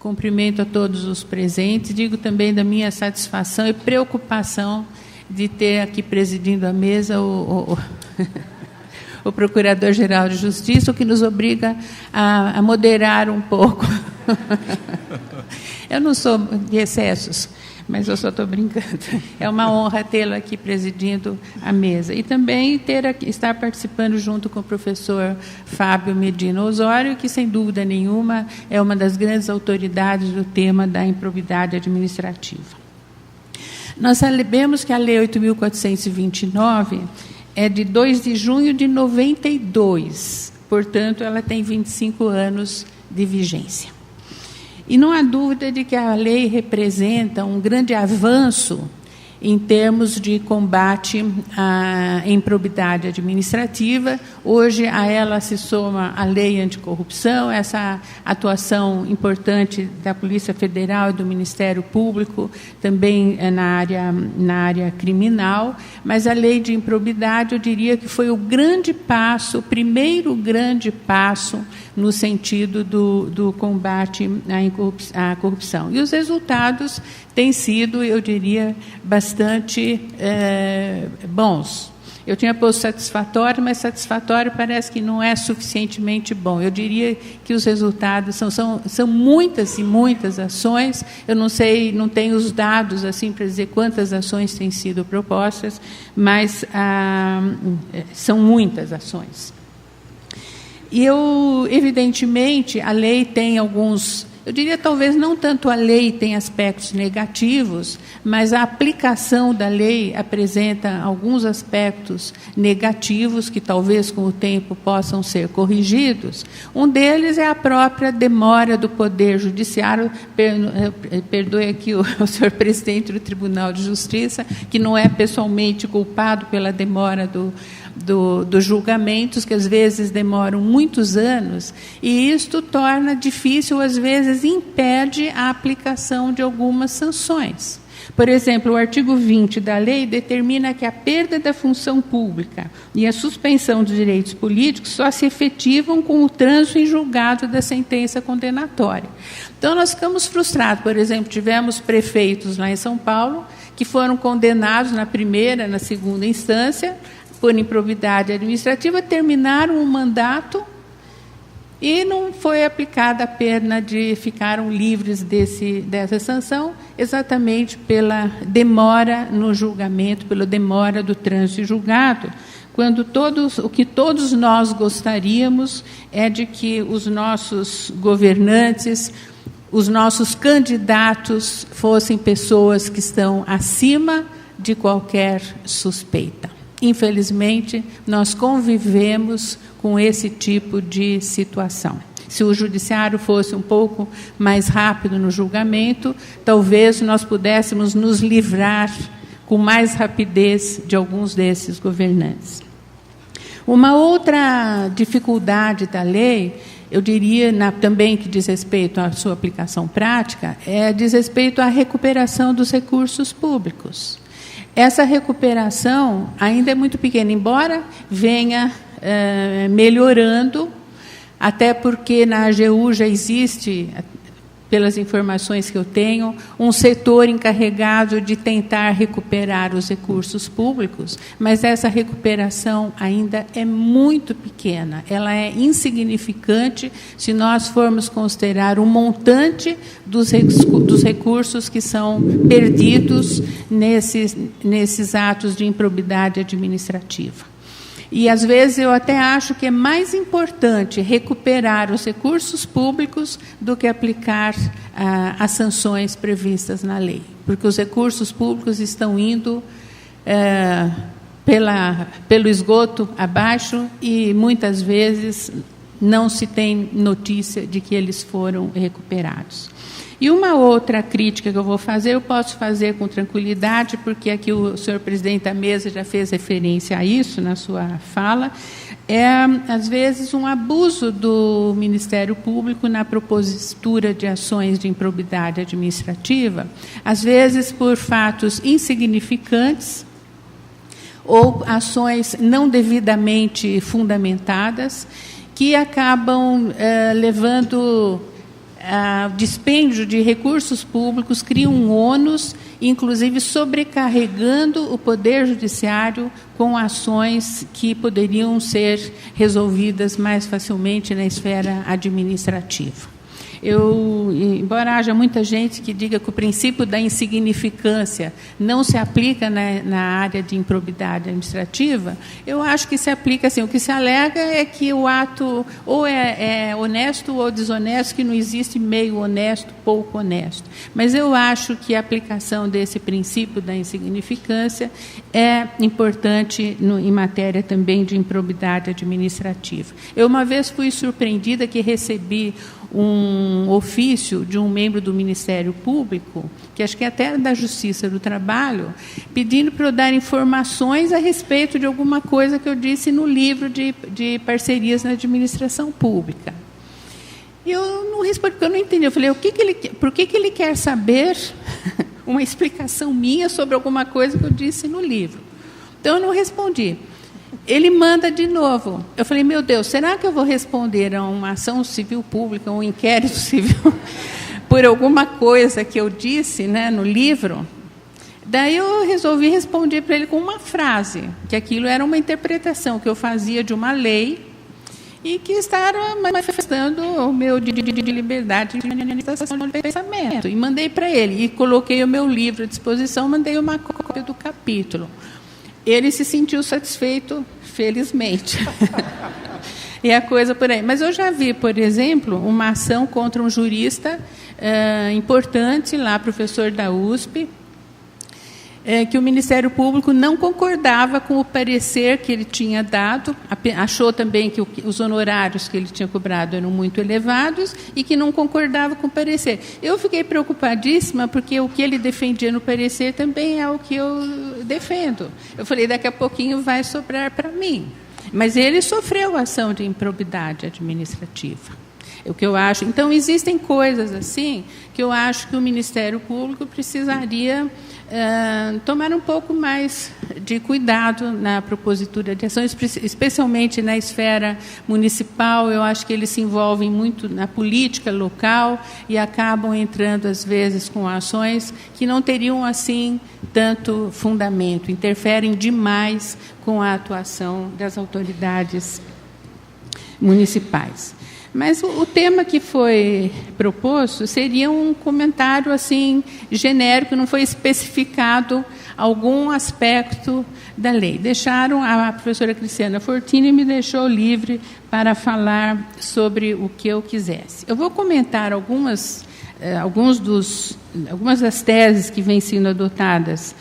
Cumprimento a todos os presentes, digo também da minha satisfação e preocupação de ter aqui presidindo a mesa o Procurador-Geral de Justiça, o que nos obriga a moderar um pouco. Eu não sou de excessos, mas eu só estou brincando. É uma honra tê-lo aqui presidindo a mesa. E também estar participando junto com o professor Fábio Medina Osório, que, sem dúvida nenhuma, é uma das grandes autoridades do tema da improbidade administrativa. Nós sabemos que a Lei 8.429 é de 2 de junho de 92, portanto, ela tem 25 anos de vigência. E não há dúvida de que a lei representa um grande avanço em termos de combate à improbidade administrativa. Hoje, a ela se soma a lei anticorrupção, essa atuação importante da Polícia Federal e do Ministério Público, também na área criminal, mas a lei de improbidade, eu diria que foi o grande passo, o primeiro grande passo no sentido do combate à corrupção. E os resultados têm sido, eu diria, bastante bons. Eu tinha posto satisfatório, mas satisfatório parece que não é suficientemente bom. Eu diria que os resultados são muitas e muitas ações. Eu não sei, não tenho os dados assim para dizer quantas ações têm sido propostas, mas são muitas ações. E evidentemente, a lei tem alguns, eu diria talvez não tanto a lei tem aspectos negativos, mas a aplicação da lei apresenta alguns aspectos negativos que talvez com o tempo possam ser corrigidos. Um deles é a própria demora do Poder Judiciário, perdoe aqui o senhor presidente do Tribunal de Justiça, que não é pessoalmente culpado pela demora dos julgamentos, que às vezes demoram muitos anos, e isto torna difícil, às vezes impede a aplicação de algumas sanções. Por exemplo, o artigo 20 da lei determina que a perda da função pública e a suspensão dos direitos políticos só se efetivam com o trânsito em julgado da sentença condenatória. Então, nós ficamos frustrados. Por exemplo, tivemos prefeitos lá em São Paulo que foram condenados na primeira, na segunda instância, por improbidade administrativa, terminaram o mandato e não foi aplicada a pena de ficaram livres dessa sanção, exatamente pela demora no julgamento, pela demora do trânsito julgado, quando o que todos nós gostaríamos é de que os nossos governantes, os nossos candidatos fossem pessoas que estão acima de qualquer suspeita. Infelizmente, nós convivemos com esse tipo de situação. Se o judiciário fosse um pouco mais rápido no julgamento, talvez nós pudéssemos nos livrar com mais rapidez de alguns desses governantes. Uma outra dificuldade da lei, eu diria também que diz respeito à sua aplicação prática, diz respeito à recuperação dos recursos públicos. Essa recuperação ainda é muito pequena, embora venha melhorando, até porque na AGU já existe, pelas informações que eu tenho, um setor encarregado de tentar recuperar os recursos públicos, mas essa recuperação ainda é muito pequena, ela é insignificante se nós formos considerar o montante dos recursos que são perdidos nesses atos de improbidade administrativa. E, às vezes, eu até acho que é mais importante recuperar os recursos públicos do que aplicar as sanções previstas na lei, porque os recursos públicos estão indo pelo esgoto abaixo e, muitas vezes, não se tem notícia de que eles foram recuperados. E uma outra crítica que eu vou fazer, eu posso fazer com tranquilidade, porque aqui o senhor presidente da mesa já fez referência a isso na sua fala, às vezes, um abuso do Ministério Público na propositura de ações de improbidade administrativa, às vezes por fatos insignificantes ou ações não devidamente fundamentadas, que acabam levando dispêndio de recursos públicos, cria um ônus, inclusive sobrecarregando o Poder Judiciário com ações que poderiam ser resolvidas mais facilmente na esfera administrativa. Embora haja muita gente que diga que o princípio da insignificância não se aplica na área de improbidade administrativa, eu acho que se aplica assim. O que se alega é que o ato ou é honesto ou desonesto, que não existe meio honesto, pouco honesto. Mas eu acho que a aplicação desse princípio da insignificância é importante em matéria também de improbidade administrativa. Eu uma vez fui surpreendida que recebi um ofício de um membro do Ministério Público, que acho que até era da Justiça do Trabalho, pedindo para eu dar informações a respeito de alguma coisa que eu disse no livro de parcerias na administração pública. E eu não respondi, porque eu não entendi. Eu falei, por que ele quer saber uma explicação minha sobre alguma coisa que eu disse no livro? Então, eu não respondi. Ele manda de novo. Eu falei, meu Deus, será que eu vou responder a uma ação civil pública, um inquérito civil, por alguma coisa que eu disse, né, no livro? Daí eu resolvi responder para ele com uma frase, que aquilo era uma interpretação que eu fazia de uma lei e que estava manifestando o meu de liberdade de manifestação de pensamento. E mandei para ele, e coloquei o meu livro à disposição, mandei uma cópia do capítulo. Ele se sentiu satisfeito, felizmente. E a coisa por aí. Mas eu já vi, por exemplo, uma ação contra um jurista importante, lá, professor da USP, que o Ministério Público não concordava com o parecer que ele tinha dado, achou também que os honorários que ele tinha cobrado eram muito elevados e que não concordava com o parecer. Eu fiquei preocupadíssima, porque o que ele defendia no parecer também é o que eu defendo. Eu falei, daqui a pouquinho vai sobrar para mim. Mas ele sofreu ação de improbidade administrativa. O que eu acho. Então, existem coisas assim que eu acho que o Ministério Público precisaria tomar um pouco mais de cuidado na propositura de ação, especialmente na esfera municipal. Eu acho que eles se envolvem muito na política local e acabam entrando, às vezes, com ações que não teriam, assim, tanto fundamento, interferem demais com a atuação das autoridades municipais. Mas o tema que foi proposto seria um comentário assim genérico, não foi especificado algum aspecto da lei. Deixaram, a professora Cristiana Fortini me deixou livre para falar sobre o que eu quisesse. Eu vou comentar algumas das teses que vêm sendo adotadas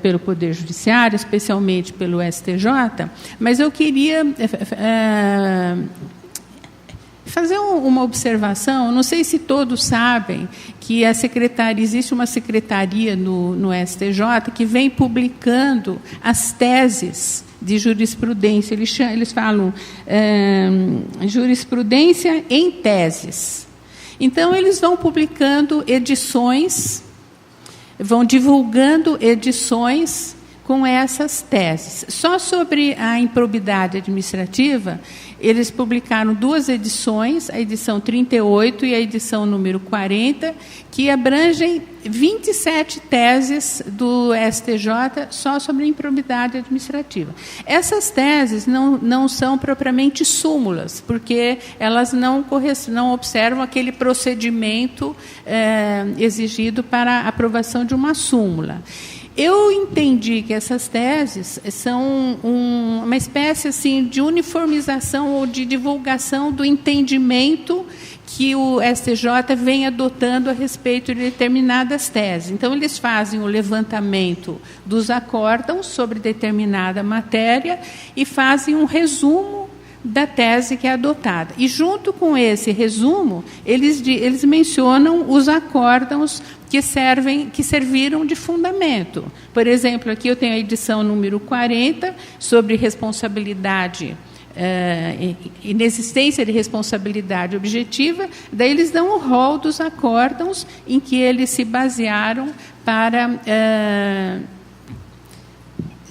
pelo Poder Judiciário, especialmente pelo STJ, mas eu queria fazer uma observação. Não sei se todos sabem que existe uma secretaria no STJ que vem publicando as teses de jurisprudência. Eles falam jurisprudência em teses. Então, eles vão publicando edições, vão divulgando edições com essas teses. Só sobre a improbidade administrativa, eles publicaram 2 edições, a edição 38 e a edição número 40, que abrangem 27 teses do STJ só sobre a improbidade administrativa. Essas teses não são propriamente súmulas, porque elas não observam aquele procedimento exigido para a aprovação de uma súmula. Eu entendi que essas teses são uma espécie assim, de uniformização ou de divulgação do entendimento que o STJ vem adotando a respeito de determinadas teses. Então, eles fazem o levantamento dos acórdãos sobre determinada matéria e fazem um resumo da tese que é adotada. E, junto com esse resumo, eles mencionam os acórdãos que serviram de fundamento. Por exemplo, aqui eu tenho a edição número 40, sobre responsabilidade, inexistência de responsabilidade objetiva. Daí eles dão o rol dos acórdãos em que eles se basearam para...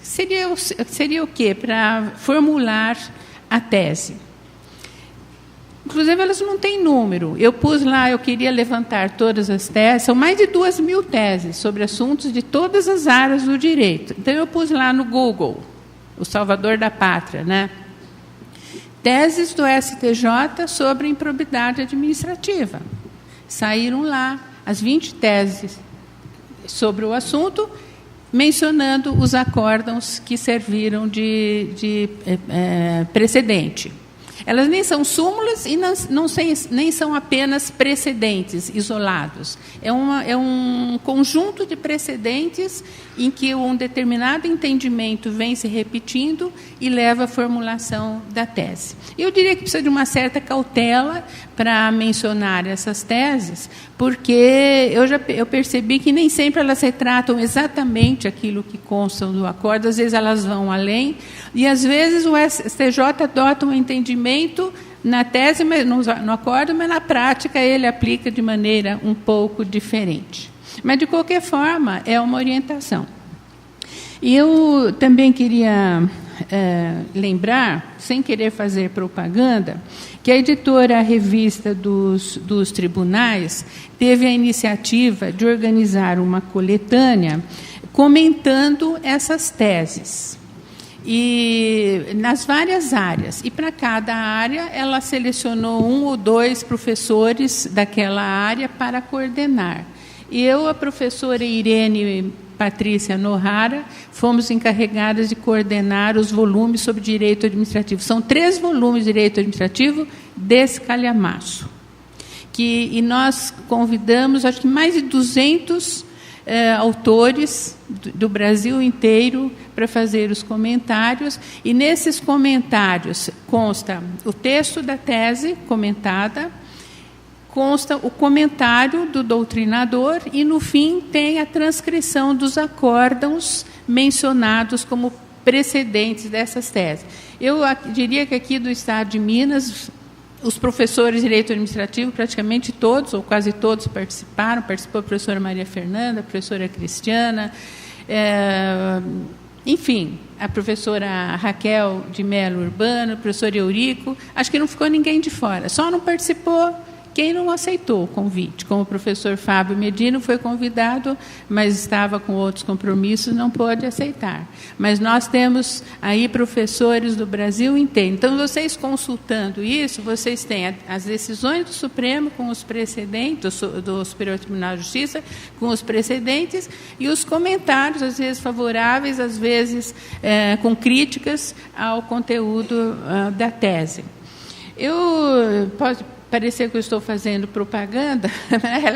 seria o quê? Para formular a tese. Inclusive, elas não têm número. Eu pus lá, eu queria levantar todas as teses, são mais de 2.000 teses sobre assuntos de todas as áreas do direito. Então, eu pus lá no Google, o Salvador da Pátria, né? Teses do STJ sobre improbidade administrativa. Saíram lá as 20 teses sobre o assunto, mencionando os acórdãos que serviram de precedente. Elas nem são súmulas e nem são apenas precedentes isolados. É um conjunto de precedentes em que um determinado entendimento vem se repetindo e leva à formulação da tese. Eu diria que precisa de uma certa cautela para mencionar essas teses, porque eu percebi que nem sempre elas retratam exatamente aquilo que consta do acordo, às vezes elas vão além, e às vezes o STJ adota um entendimento na tese, no acordo, mas na prática ele aplica de maneira um pouco diferente. Mas, de qualquer forma, é uma orientação. E eu também queria lembrar, sem querer fazer propaganda, que a editora Revista dos Tribunais teve a iniciativa de organizar uma coletânea comentando essas teses. E nas várias áreas. E para cada área, ela selecionou 1 ou 2 professores daquela área para coordenar. E eu, a professora Irene Patrícia Nohara, fomos encarregadas de coordenar os volumes sobre direito administrativo. São 3 volumes de direito administrativo desse calhamaço. E nós convidamos, acho que mais de 200 autores do Brasil inteiro para fazer os comentários, e nesses comentários consta o texto da tese comentada, consta o comentário do doutrinador e, no fim, tem a transcrição dos acórdãos mencionados como precedentes dessas teses. Eu diria que aqui do Estado de Minas, os professores de direito administrativo, praticamente todos, ou quase todos, participaram. Participou a professora Maria Fernanda, a professora Cristiana, enfim, a professora Raquel de Mello Urbano, o professor Eurico. Acho que não ficou ninguém de fora. Só não participou quem não aceitou o convite. Como o professor Fábio Medino foi convidado, mas estava com outros compromissos, não pôde aceitar. Mas nós temos aí professores do Brasil inteiro. Então, vocês consultando isso, vocês têm as decisões do Supremo com os precedentes, do Superior Tribunal de Justiça, com os precedentes, e os comentários, às vezes favoráveis, às vezes com críticas ao conteúdo da tese. Eu posso parecer que eu estou fazendo propaganda.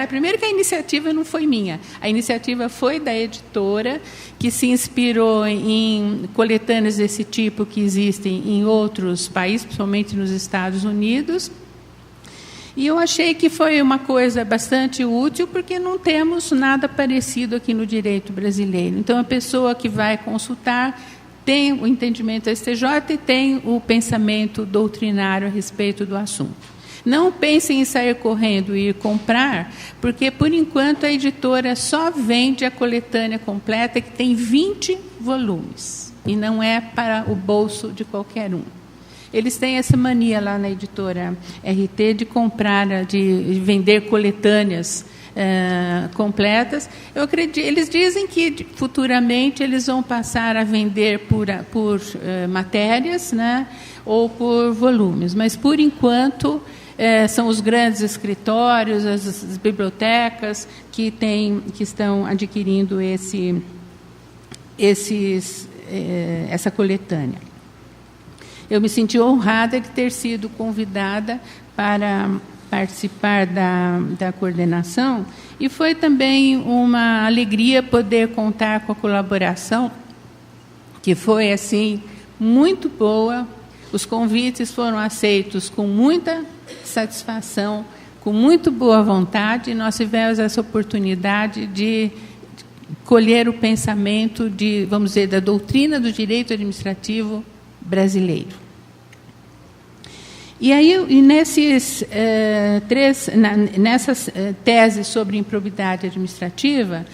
Primeiro que a iniciativa não foi minha. A iniciativa foi da editora, que se inspirou em coletâneas desse tipo que existem em outros países, principalmente nos Estados Unidos. E eu achei que foi uma coisa bastante útil, porque não temos nada parecido aqui no direito brasileiro. Então, a pessoa que vai consultar tem o entendimento da STJ e tem o pensamento doutrinário a respeito do assunto. Não pensem em sair correndo e ir comprar, porque, por enquanto, a editora só vende a coletânea completa, que tem 20 volumes, e não é para o bolso de qualquer um. Eles têm essa mania lá na editora RT de comprar, de vender coletâneas completas. Eu acredito, eles dizem que futuramente eles vão passar a vender por matérias, né, ou por volumes, mas, por enquanto, são os grandes escritórios, as bibliotecas que estão adquirindo essa coletânea. Eu me senti honrada de ter sido convidada para participar da coordenação, e foi também uma alegria poder contar com a colaboração, que foi assim muito boa. Os convites foram aceitos com muita satisfação, com muito boa vontade, e nós tivemos essa oportunidade de colher o pensamento vamos dizer, da doutrina do direito administrativo brasileiro. E aí, nessas teses sobre improbidade administrativa,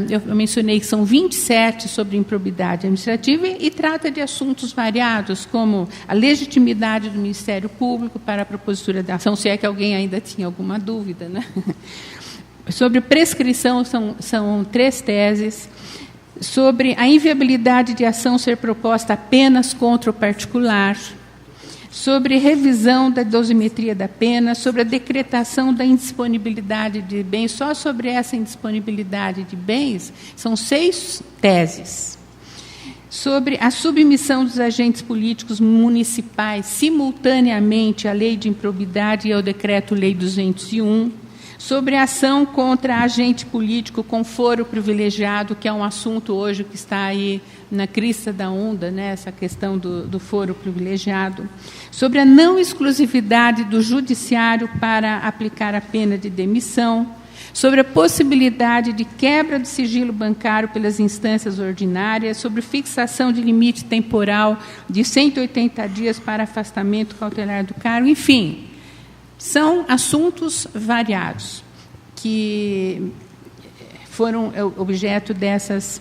eu mencionei que são 27 sobre improbidade administrativa e trata de assuntos variados, como a legitimidade do Ministério Público para a propositura da ação, se é que alguém ainda tinha alguma dúvida, né? Sobre prescrição, são 3 teses. Sobre a inviabilidade de ação ser proposta apenas contra o particular, sobre revisão da dosimetria da pena, sobre a decretação da indisponibilidade de bens. Só sobre essa indisponibilidade de bens, são 6 teses. Sobre a submissão dos agentes políticos municipais simultaneamente à lei de improbidade e ao decreto-lei 201, sobre a ação contra agente político com foro privilegiado, que é um assunto hoje que está aí na crista da onda, né, essa questão do foro privilegiado, sobre a não exclusividade do judiciário para aplicar a pena de demissão, sobre a possibilidade de quebra do sigilo bancário pelas instâncias ordinárias, sobre fixação de limite temporal de 180 dias para afastamento cautelar do cargo, enfim. São assuntos variados que foram objeto dessas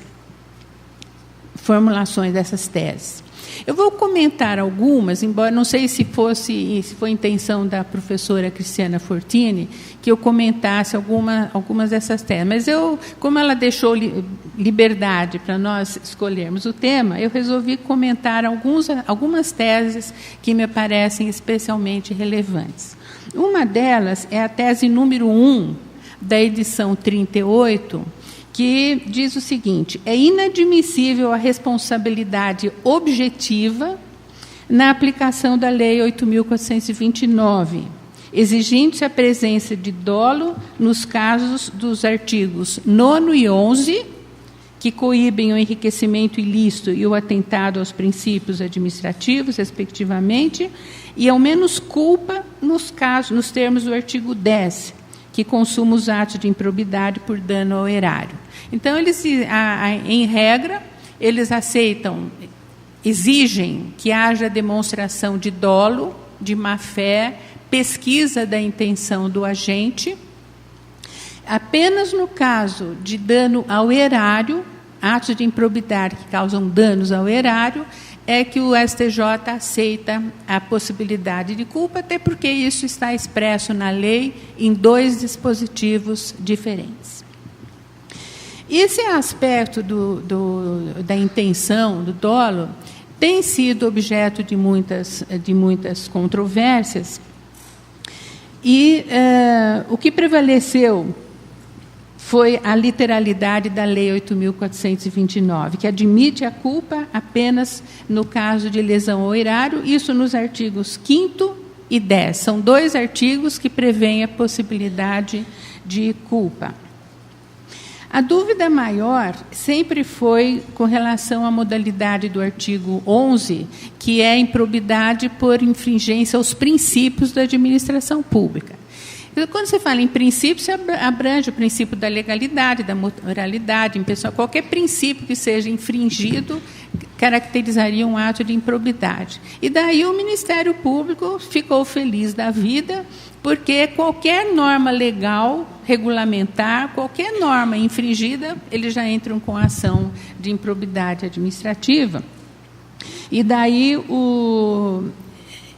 formulações, dessas teses. Eu vou comentar algumas, embora não sei se foi a intenção da professora Cristiana Fortini que eu comentasse algumas dessas teses, mas como ela deixou liberdade para nós escolhermos o tema, eu resolvi comentar algumas teses que me parecem especialmente relevantes. Uma delas é a tese número 1 da edição 38, que diz o seguinte: é inadmissível a responsabilidade objetiva na aplicação da Lei 8.429, exigindo-se a presença de dolo nos casos dos artigos 9º e 11, que coíbem o enriquecimento ilícito e o atentado aos princípios administrativos, respectivamente, e ao menos culpa nos termos do artigo 10, que consuma os atos de improbidade por dano ao erário. Então, em regra, eles exigem que haja demonstração de dolo, de má-fé, pesquisa da intenção do agente. Apenas no caso de dano ao erário, atos de improbidade que causam danos ao erário, é que o STJ aceita a possibilidade de culpa, até porque isso está expresso na lei em 2 dispositivos diferentes. Esse aspecto da intenção, do dolo, tem sido objeto de muitas controvérsias, e o que prevaleceu foi a literalidade da Lei 8.429, que admite a culpa apenas no caso de lesão ao erário, isso nos artigos 5º e 10. São 2 artigos que prevêem a possibilidade de culpa. A dúvida maior sempre foi com relação à modalidade do artigo 11, que é a improbidade por infringência aos princípios da administração pública. Quando você fala em princípio, você abrange o princípio da legalidade, da moralidade, impessoal. Qualquer princípio que seja infringido caracterizaria um ato de improbidade. E daí o Ministério Público ficou feliz da vida, porque qualquer norma legal, regulamentar, qualquer norma infringida, eles já entram com ação de improbidade administrativa. E daí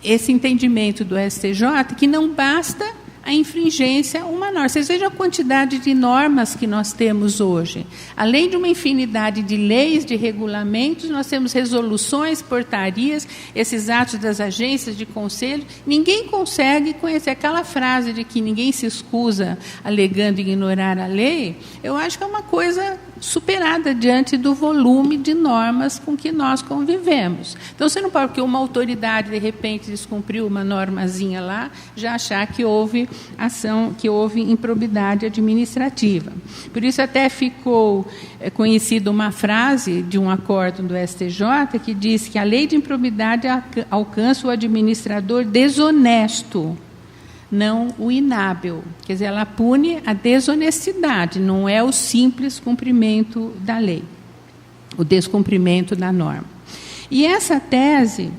esse entendimento do STJ, que não basta a infringência uma norma. Vocês vejam a quantidade de normas que nós temos hoje. Além de uma infinidade de leis, de regulamentos, nós temos resoluções, portarias, esses atos das agências de conselho. Ninguém consegue conhecer aquela frase de que ninguém se excusa alegando ignorar a lei. Eu acho que é uma coisa superada diante do volume de normas com que nós convivemos. Então, você não pode, porque uma autoridade, de repente, descumpriu uma normazinha lá, já achar que houve ação, que houve improbidade administrativa. Por isso, até ficou conhecida uma frase de um acórdão do STJ que diz que a lei de improbidade alcança o administrador desonesto, não o inábil. Quer dizer, ela pune a desonestidade, não é o simples cumprimento da lei, o descumprimento da norma. E essa tese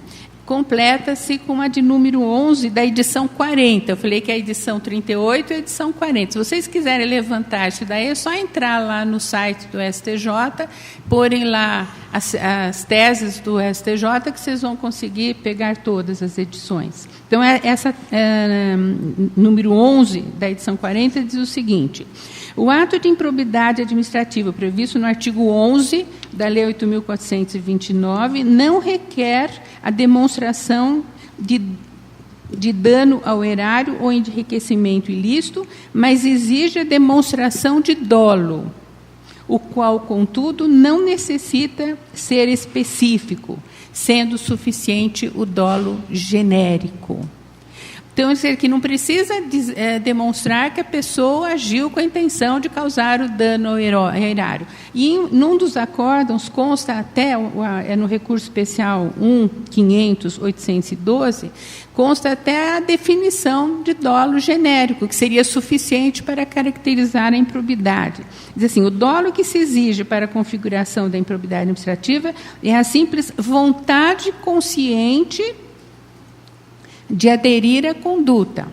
completa-se com a de número 11 da edição 40. Eu falei que a edição 38 e a edição 40. Se vocês quiserem levantar isso daí, é só entrar lá no site do STJ, porem lá as teses do STJ, que vocês vão conseguir pegar todas as edições. Então, essa número 11 da edição 40 diz o seguinte: o ato de improbidade administrativa previsto no artigo 11 da Lei 8.429 não requer a demonstração de dano ao erário ou enriquecimento ilícito, mas exige a demonstração de dolo, o qual, contudo, não necessita ser específico, sendo suficiente o dolo genérico. Então, quer dizer que não precisa demonstrar que a pessoa agiu com a intenção de causar o dano ao erário. E num dos acórdãos consta até, no recurso especial 1.500.812, consta até a definição de dolo genérico, que seria suficiente para caracterizar a improbidade. Diz assim: o dolo que se exige para a configuração da improbidade administrativa é a simples vontade consciente de aderir à conduta,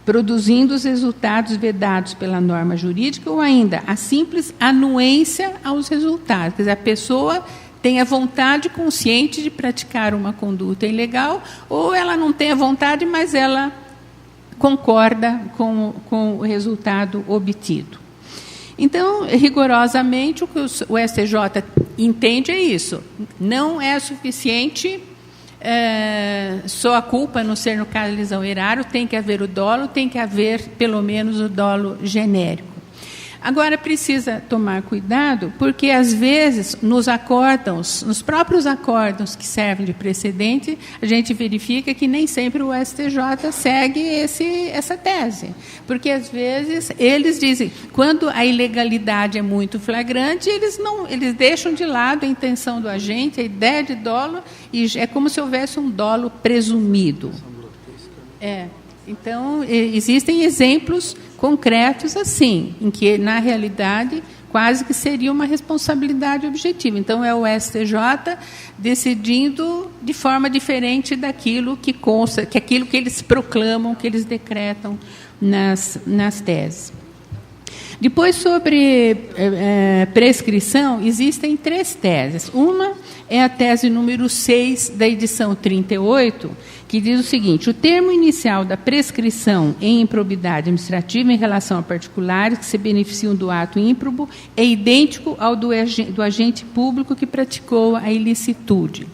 produzindo os resultados vedados pela norma jurídica, ou ainda a simples anuência aos resultados. Quer dizer, a pessoa tem a vontade consciente de praticar uma conduta ilegal, ou ela não tem a vontade, mas ela concorda com o resultado obtido. Então, rigorosamente, o que o STJ entende é isso. Não é suficiente só a culpa não ser no caso de lesão erário, tem que haver o dolo, tem que haver pelo menos o dolo genérico. Agora, precisa tomar cuidado, porque às vezes nos próprios acórdãos que servem de precedente, a gente verifica que nem sempre o STJ segue essa tese. Porque às vezes eles dizem, quando a ilegalidade é muito flagrante, eles deixam de lado a intenção do agente, a ideia de dolo, e é como se houvesse um dolo presumido. Então, existem exemplos concretos assim, em que, na realidade, quase que seria uma responsabilidade objetiva. Então, é o STJ decidindo de forma diferente daquilo que consta, que aquilo que eles proclamam, que eles decretam nas teses. Depois, sobre prescrição, existem 3 teses. Uma é a tese número 6 da edição 38, que diz o seguinte: o termo inicial da prescrição em improbidade administrativa em relação a particulares que se beneficiam do ato ímprobo é idêntico ao do agente público que praticou a ilicitude.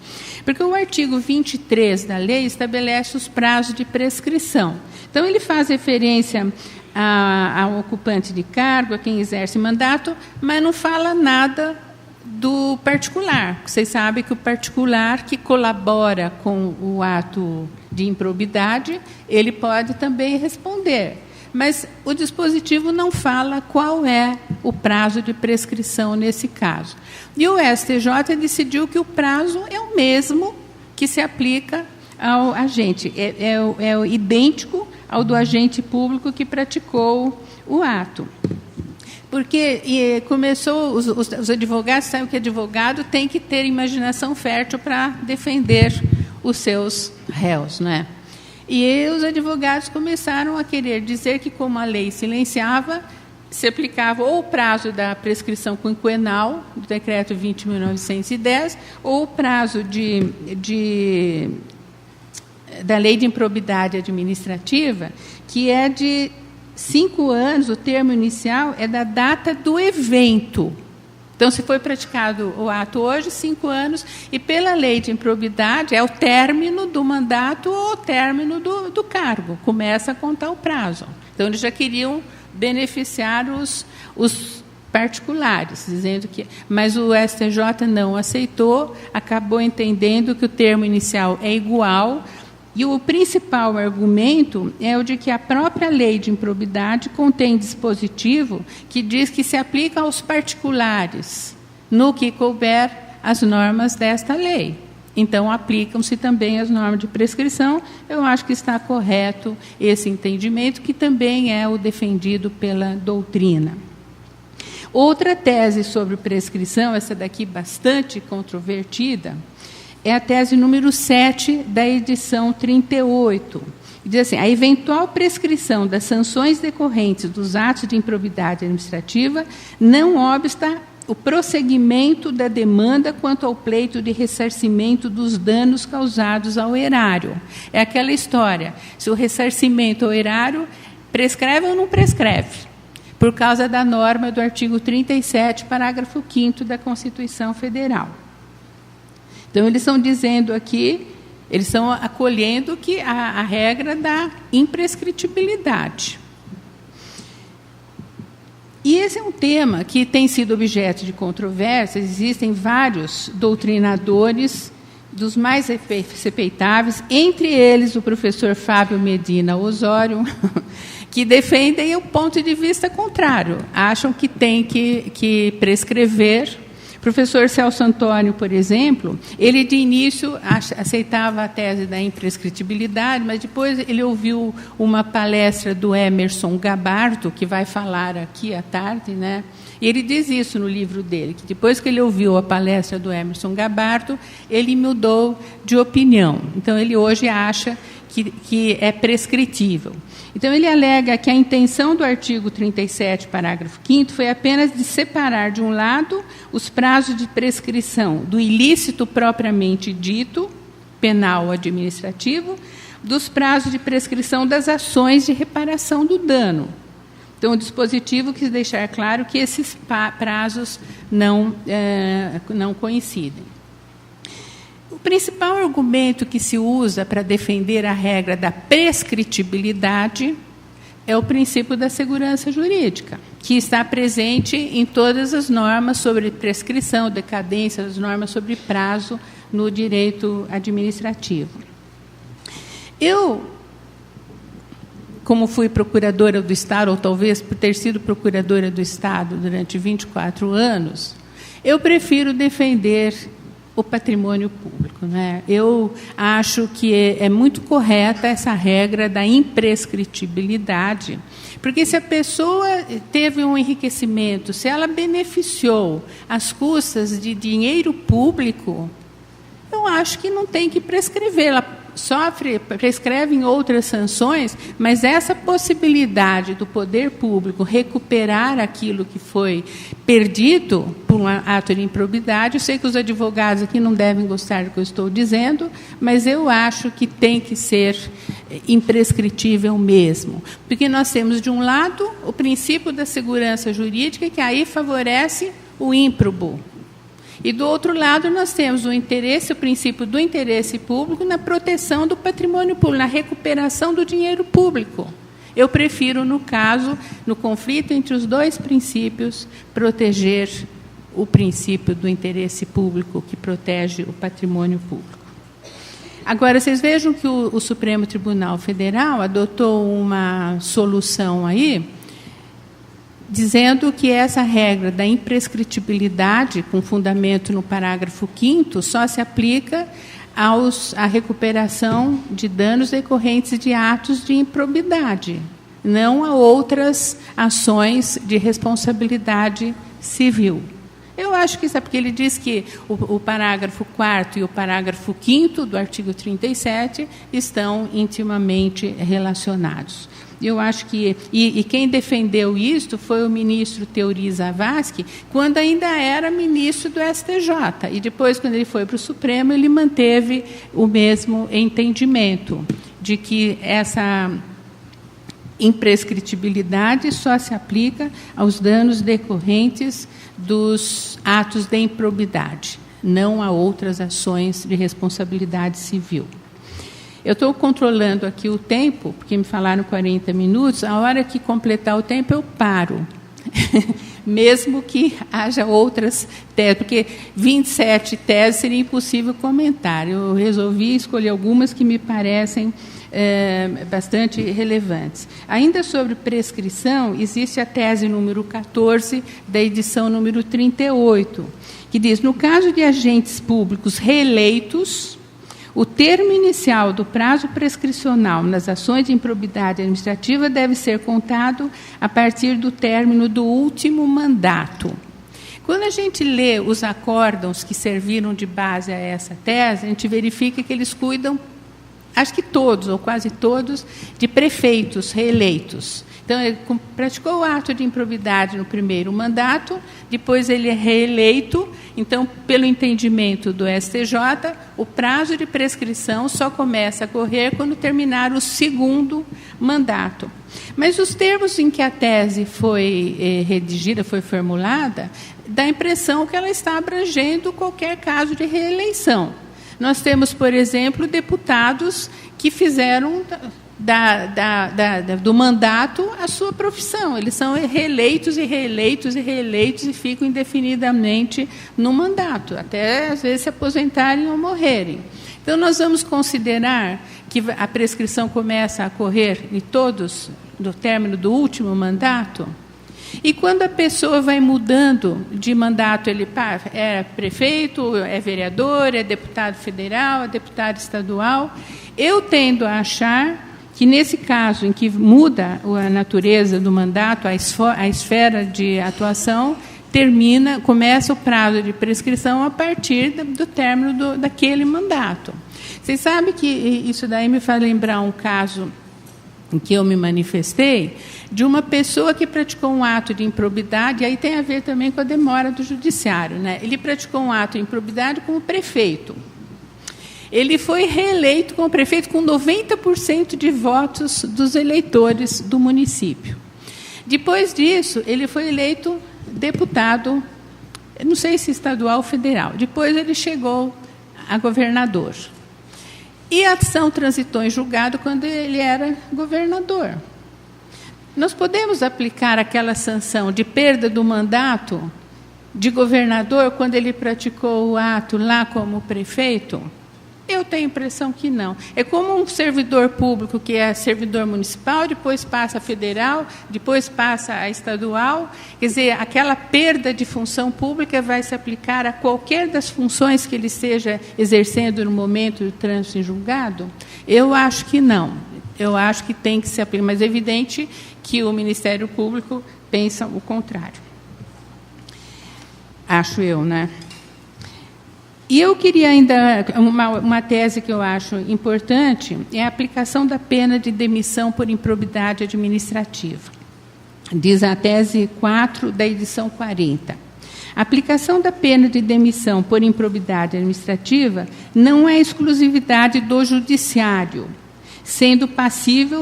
Porque o artigo 23 da lei estabelece os prazos de prescrição. Então, ele faz referência ao ocupante de cargo, a quem exerce mandato, mas não fala nada do particular. Vocês sabem que o particular que colabora com o ato de improbidade, ele pode também responder. Mas o dispositivo não fala qual é o prazo de prescrição nesse caso. E o STJ decidiu que o prazo é o mesmo que se aplica ao agente. É idêntico ao do agente público que praticou o ato. Porque começou, os advogados sabem que advogado tem que ter imaginação fértil para defender os seus réus, não é? E os advogados começaram a querer dizer que, como a lei silenciava, se aplicava ou o prazo da prescrição quinquenal, do decreto 20.910, ou o prazo da lei de improbidade administrativa, que é de 5 anos, o termo inicial é da data do evento. Então, se foi praticado o ato hoje, 5 anos, e pela lei de improbidade é o término do mandato ou o término do cargo. Começa a contar o prazo. Então, eles já queriam beneficiar os particulares, dizendo que... Mas o STJ não aceitou, acabou entendendo que o termo inicial é igual. E o principal argumento é o de que a própria lei de improbidade contém dispositivo que diz que se aplica aos particulares, no que couber as normas desta lei. Então, aplicam-se também as normas de prescrição. Eu acho que está correto esse entendimento, que também é o defendido pela doutrina. Outra tese sobre prescrição, essa daqui bastante controvertida, é a tese número 7 da edição 38. Diz assim: a eventual prescrição das sanções decorrentes dos atos de improbidade administrativa não obsta o prosseguimento da demanda quanto ao pleito de ressarcimento dos danos causados ao erário. É aquela história, se o ressarcimento ao erário prescreve ou não prescreve, por causa da norma do artigo 37, parágrafo 5º da Constituição Federal. Então, eles estão dizendo aqui, eles estão acolhendo que a regra da imprescritibilidade. E esse é um tema que tem sido objeto de controvérsias. Existem vários doutrinadores, dos mais respeitáveis, entre eles o professor Fábio Medina Osório, que defendem o ponto de vista contrário, acham que tem que prescrever. O professor Celso Antônio, por exemplo, ele de início aceitava a tese da imprescritibilidade, mas depois ele ouviu uma palestra do Emerson Gabardo, que vai falar aqui à tarde, né? E ele diz isso no livro dele, que depois que ele ouviu a palestra do Emerson Gabardo, ele mudou de opinião. Então, ele hoje acha que é prescritível. Então, ele alega que a intenção do artigo 37, parágrafo 5º, foi apenas de separar, de um lado, os prazos de prescrição do ilícito propriamente dito, penal ou administrativo, dos prazos de prescrição das ações de reparação do dano. Então, o dispositivo quis deixar claro que esses prazos não coincidem. O principal argumento que se usa para defender a regra da prescritibilidade é o princípio da segurança jurídica, que está presente em todas as normas sobre prescrição, decadência, as normas sobre prazo no direito administrativo. Eu, como fui procuradora do Estado, ou talvez por ter sido procuradora do Estado durante 24 anos, eu prefiro defender o patrimônio público, né? Eu acho que é muito correta essa regra da imprescritibilidade, porque se a pessoa teve um enriquecimento, se ela beneficiou às custas de dinheiro público, eu acho que não tem que prescrever. Ela prescreve em outras sanções, mas essa possibilidade do poder público recuperar aquilo que foi perdido por um ato de improbidade, eu sei que os advogados aqui não devem gostar do que eu estou dizendo, mas eu acho que tem que ser imprescritível mesmo, porque nós temos, de um lado, o princípio da segurança jurídica, que aí favorece o ímprobo. E, do outro lado, nós temos o princípio do interesse público na proteção do patrimônio público, na recuperação do dinheiro público. Eu prefiro, no conflito entre os dois princípios, proteger o princípio do interesse público, que protege o patrimônio público. Agora, vocês vejam que o Supremo Tribunal Federal adotou uma solução aí, dizendo que essa regra da imprescritibilidade, com fundamento no parágrafo 5º, só se aplica à recuperação de danos decorrentes de atos de improbidade, não a outras ações de responsabilidade civil. Eu acho que isso é porque ele diz que o parágrafo 4º e o parágrafo 5º do artigo 37 estão intimamente relacionados. Eu acho que... E quem defendeu isto foi o ministro Teori Zavascki, quando ainda era ministro do STJ. E depois, quando ele foi para o Supremo, ele manteve o mesmo entendimento de que essa imprescritibilidade só se aplica aos danos decorrentes dos atos de improbidade, não a outras ações de responsabilidade civil. Eu estou controlando aqui o tempo, porque me falaram 40 minutos. A hora que completar o tempo, eu paro. Mesmo que haja outras teses, porque 27 teses seria impossível comentar. Eu resolvi escolher algumas que me parecem bastante relevantes. Ainda sobre prescrição, existe a tese número 14 da edição número 38, que diz: no caso de agentes públicos reeleitos, o termo inicial do prazo prescricional nas ações de improbidade administrativa deve ser contado a partir do término do último mandato. Quando a gente lê os acórdãos que serviram de base a essa tese, a gente verifica que eles cuidam, acho que todos, ou quase todos, de prefeitos reeleitos. Então, ele praticou o ato de improbidade no primeiro mandato, depois ele é reeleito. Então, pelo entendimento do STJ, o prazo de prescrição só começa a correr quando terminar o segundo mandato. Mas os termos em que a tese foi redigida, foi formulada, dá a impressão que ela está abrangendo qualquer caso de reeleição. Nós temos, por exemplo, deputados que fizeram do mandato a sua profissão. Eles são reeleitos e reeleitos e reeleitos e ficam indefinidamente no mandato, até às vezes se aposentarem ou morrerem. Então, nós vamos considerar que a prescrição começa a correr em todos do término do último mandato. E quando a pessoa vai mudando de mandato, ele é prefeito, é vereador, é deputado federal, é deputado estadual, eu tendo a achar que, nesse caso em que muda a natureza do mandato, a esfera de atuação, começa o prazo de prescrição a partir do término daquele mandato. Vocês sabem que isso daí me faz lembrar um caso em que eu me manifestei, de uma pessoa que praticou um ato de improbidade, e aí tem a ver também com a demora do judiciário, né? Ele praticou um ato de improbidade como prefeito. Ele foi reeleito como prefeito com 90% de votos dos eleitores do município. Depois disso, ele foi eleito deputado, não sei se estadual ou federal. Depois ele chegou a governador. E a ação transitou em julgado quando ele era governador. Nós podemos aplicar aquela sanção de perda do mandato de governador quando ele praticou o ato lá como prefeito? Eu tenho a impressão que não. É como um servidor público que é servidor municipal, depois passa a federal, depois passa a estadual. Quer dizer, aquela perda de função pública vai se aplicar a qualquer das funções que ele esteja exercendo no momento do trânsito em julgado? Eu acho que não. Eu acho que tem que se aplicar, mas é evidente que o Ministério Público pensa o contrário. Acho eu, né? E eu queria ainda, uma tese que eu acho importante, é a aplicação da pena de demissão por improbidade administrativa. Diz a tese 4 da edição 40. A aplicação da pena de demissão por improbidade administrativa não é exclusividade do judiciário, sendo passível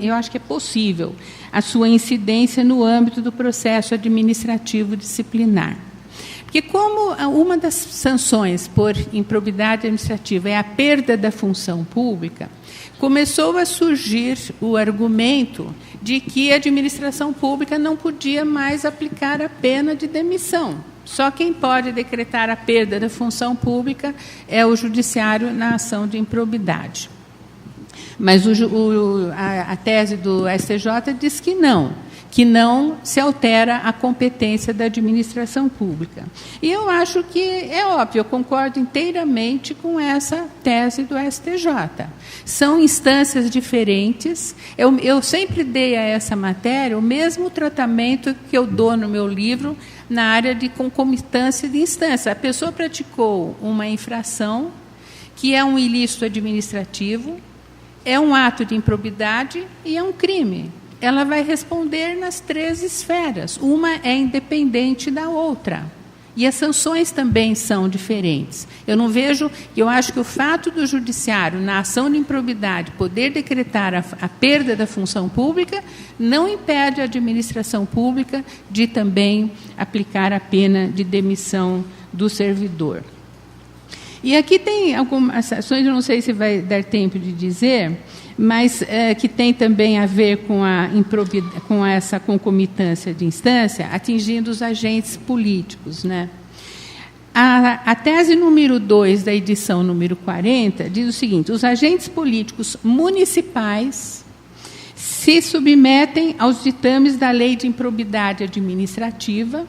eu acho que é possível, a sua incidência no âmbito do processo administrativo disciplinar. Porque como uma das sanções por improbidade administrativa é a perda da função pública, começou a surgir o argumento de que a administração pública não podia mais aplicar a pena de demissão. Só quem pode decretar a perda da função pública é o judiciário na ação de improbidade. Mas a tese do STJ diz que não se altera a competência da administração pública. E eu acho que é óbvio, eu concordo inteiramente com essa tese do STJ. São instâncias diferentes. Eu sempre dei a essa matéria o mesmo tratamento que eu dou no meu livro na área de concomitância de instância. A pessoa praticou uma infração, que é um ilícito administrativo, é um ato de improbidade e é um crime. Ela vai responder nas 3 esferas. Uma é independente da outra. E as sanções também são diferentes. Eu acho que o fato do judiciário, na ação de improbidade, poder decretar a perda da função pública, não impede a administração pública de também aplicar a pena de demissão do servidor. E aqui tem algumas ações, eu não sei se vai dar tempo de dizer, mas que tem também a ver com essa concomitância de instância, atingindo os agentes políticos, né? A tese número 2 da edição número 40 diz o seguinte: os agentes políticos municipais se submetem aos ditames da Lei de Improbidade Administrativa,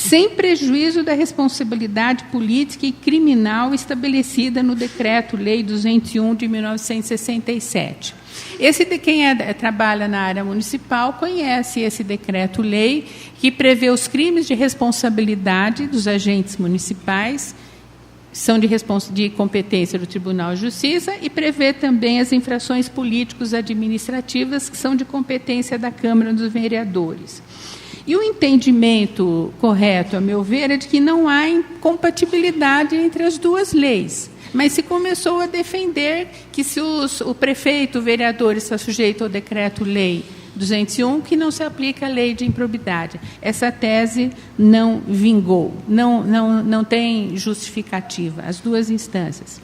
sem prejuízo da responsabilidade política e criminal estabelecida no Decreto-Lei 201 de 1967. Quem trabalha na área municipal conhece esse decreto-lei que prevê os crimes de responsabilidade dos agentes municipais, são de competência do Tribunal de Justiça, e prevê também as infrações políticos-administrativas, que são de competência da Câmara dos Vereadores. E o entendimento correto, a meu ver, é de que não há incompatibilidade entre as duas leis. Mas se começou a defender que se o prefeito, o vereador, está sujeito ao Decreto-Lei 201, que não se aplica a lei de improbidade. Essa tese não vingou, não tem justificativa, as duas instâncias.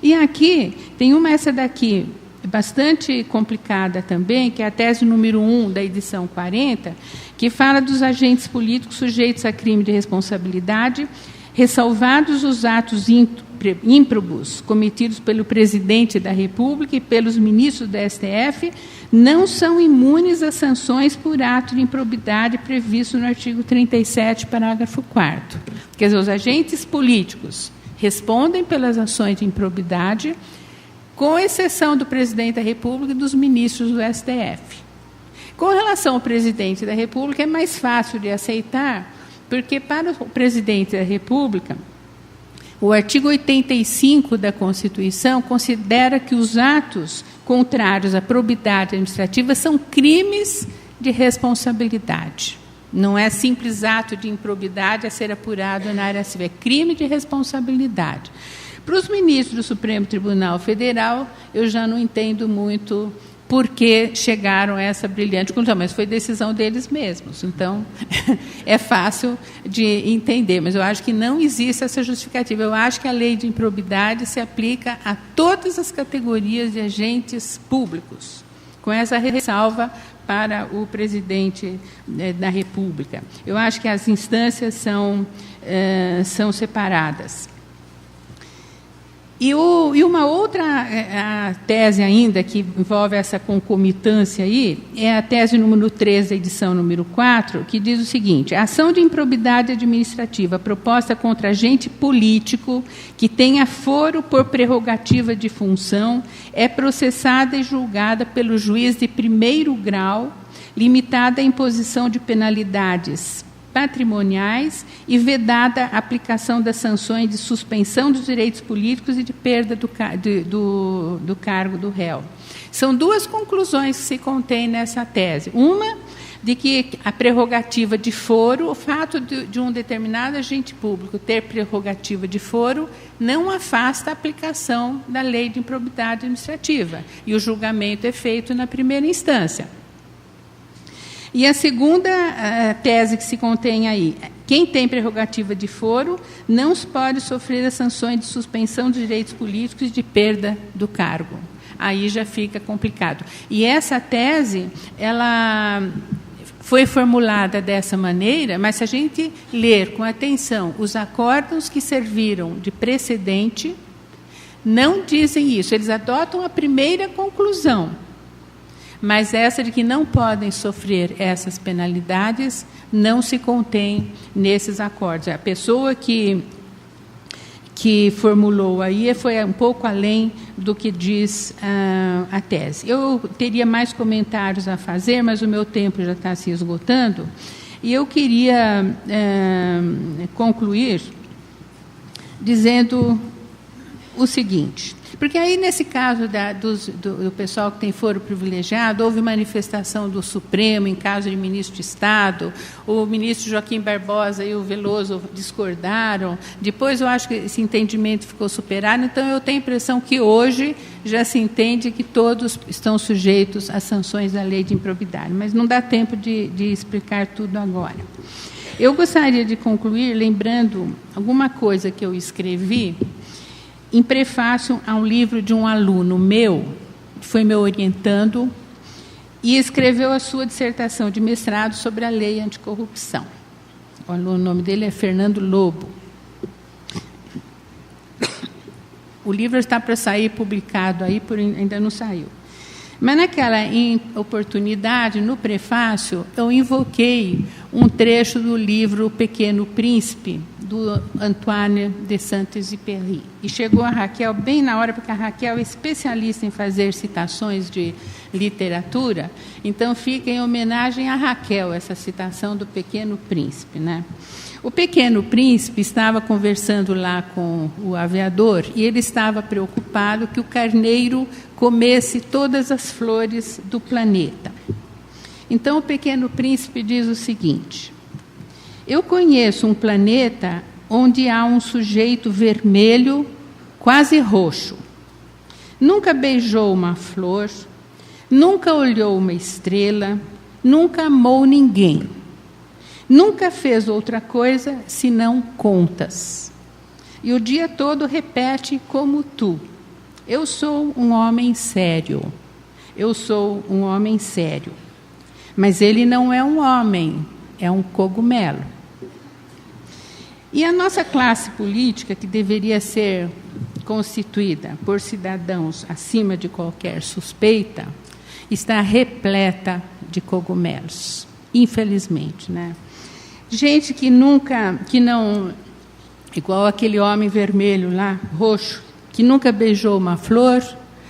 E aqui, tem essa daqui, bastante complicada também, que é a tese número 1 da edição 40, que fala dos agentes políticos sujeitos a crime de responsabilidade, ressalvados os atos ímprobos cometidos pelo presidente da República e pelos ministros do STF, não são imunes às sanções por ato de improbidade previsto no artigo 37, parágrafo 4º. Quer dizer, os agentes políticos respondem pelas ações de improbidade, com exceção do presidente da República e dos ministros do STF. Com relação ao presidente da República, é mais fácil de aceitar, porque para o presidente da República, o artigo 85 da Constituição considera que os atos contrários à probidade administrativa são crimes de responsabilidade. Não é simples ato de improbidade a ser apurado na área civil, é crime de responsabilidade. Para os ministros do Supremo Tribunal Federal, eu já não entendo muito por que chegaram a essa brilhante conclusão, mas foi decisão deles mesmos. Então, é fácil de entender, mas eu acho que não existe essa justificativa. Eu acho que a lei de improbidade se aplica a todas as categorias de agentes públicos, com essa ressalva para o presidente da República. Eu acho que as instâncias são separadas. E uma outra tese ainda que envolve essa concomitância aí é a tese número 3 da edição número 4, que diz o seguinte: a ação de improbidade administrativa proposta contra agente político que tenha foro por prerrogativa de função é processada e julgada pelo juiz de primeiro grau, limitada à imposição de penalidades patrimoniais e vedada a aplicação das sanções de suspensão dos direitos políticos e de perda do cargo do réu. São duas conclusões que se contêm nessa tese. Uma, de que a prerrogativa de foro, o fato de um determinado agente público ter prerrogativa de foro, não afasta a aplicação da lei de improbidade administrativa, e o julgamento é feito na primeira instância. E a segunda tese que se contém aí: quem tem prerrogativa de foro não pode sofrer as sanções de suspensão dos direitos políticos e de perda do cargo. Aí já fica complicado. E essa tese, ela foi formulada dessa maneira, mas se a gente ler com atenção os acórdãos que serviram de precedente, não dizem isso. Eles adotam a primeira conclusão, mas essa de que não podem sofrer essas penalidades não se contém nesses acordos. A pessoa que formulou aí foi um pouco além do que diz a tese. Eu teria mais comentários a fazer, mas o meu tempo já está se esgotando, e eu queria concluir dizendo o seguinte: porque aí, nesse caso do pessoal que tem foro privilegiado, houve manifestação do Supremo em caso de ministro de Estado, o ministro Joaquim Barbosa e o Veloso discordaram, depois eu acho que esse entendimento ficou superado, então eu tenho a impressão que hoje já se entende que todos estão sujeitos às sanções da lei de improbidade, mas não dá tempo de explicar tudo agora. Eu gostaria de concluir lembrando alguma coisa que eu escrevi em prefácio a um livro de um aluno meu, que foi me orientando, e escreveu a sua dissertação de mestrado sobre a lei anticorrupção. O nome dele é Fernando Lobo. O livro está para sair publicado aí, ainda não saiu. Mas naquela oportunidade, no prefácio, eu invoquei um trecho do livro O Pequeno Príncipe, do Antoine de Saint-Exupéry. E chegou a Raquel bem na hora, porque a Raquel é especialista em fazer citações de literatura, então fica em homenagem a Raquel, essa citação do Pequeno Príncipe, né? O Pequeno Príncipe estava conversando lá com o aviador e ele estava preocupado que o carneiro comesse todas as flores do planeta. Então o Pequeno Príncipe diz o seguinte: eu conheço um planeta onde há um sujeito vermelho, quase roxo. Nunca beijou uma flor, nunca olhou uma estrela, nunca amou ninguém. Nunca fez outra coisa senão contas. E o dia todo repete como tu: eu sou um homem sério. Eu sou um homem sério. Mas ele não é um homem, é um cogumelo. E a nossa classe política, que deveria ser constituída por cidadãos acima de qualquer suspeita, está repleta de cogumelos, infelizmente, né? Gente que não, igual aquele homem vermelho lá, roxo, que nunca beijou uma flor,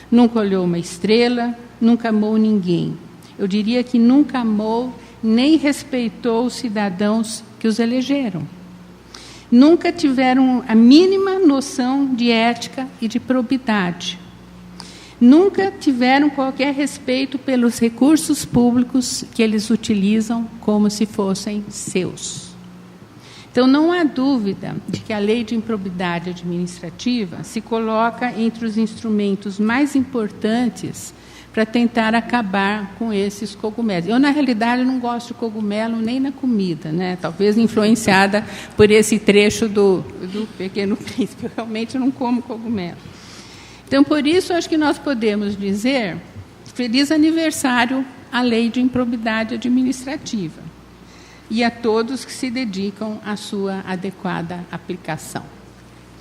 nunca olhou uma estrela, nunca amou ninguém. Eu diria que nunca amou nem respeitou os cidadãos que os elegeram. Nunca tiveram a mínima noção de ética e de probidade. Nunca tiveram qualquer respeito pelos recursos públicos que eles utilizam como se fossem seus. Então, não há dúvida de que a lei de improbidade administrativa se coloca entre os instrumentos mais importantes para tentar acabar com esses cogumelos. Eu, na realidade, não gosto de cogumelo nem na comida, né? Talvez influenciada por esse trecho do Pequeno Príncipe. Eu realmente não como cogumelo. Então, por isso, acho que nós podemos dizer feliz aniversário à lei de improbidade administrativa e a todos que se dedicam à sua adequada aplicação.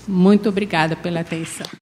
Muito obrigada pela atenção.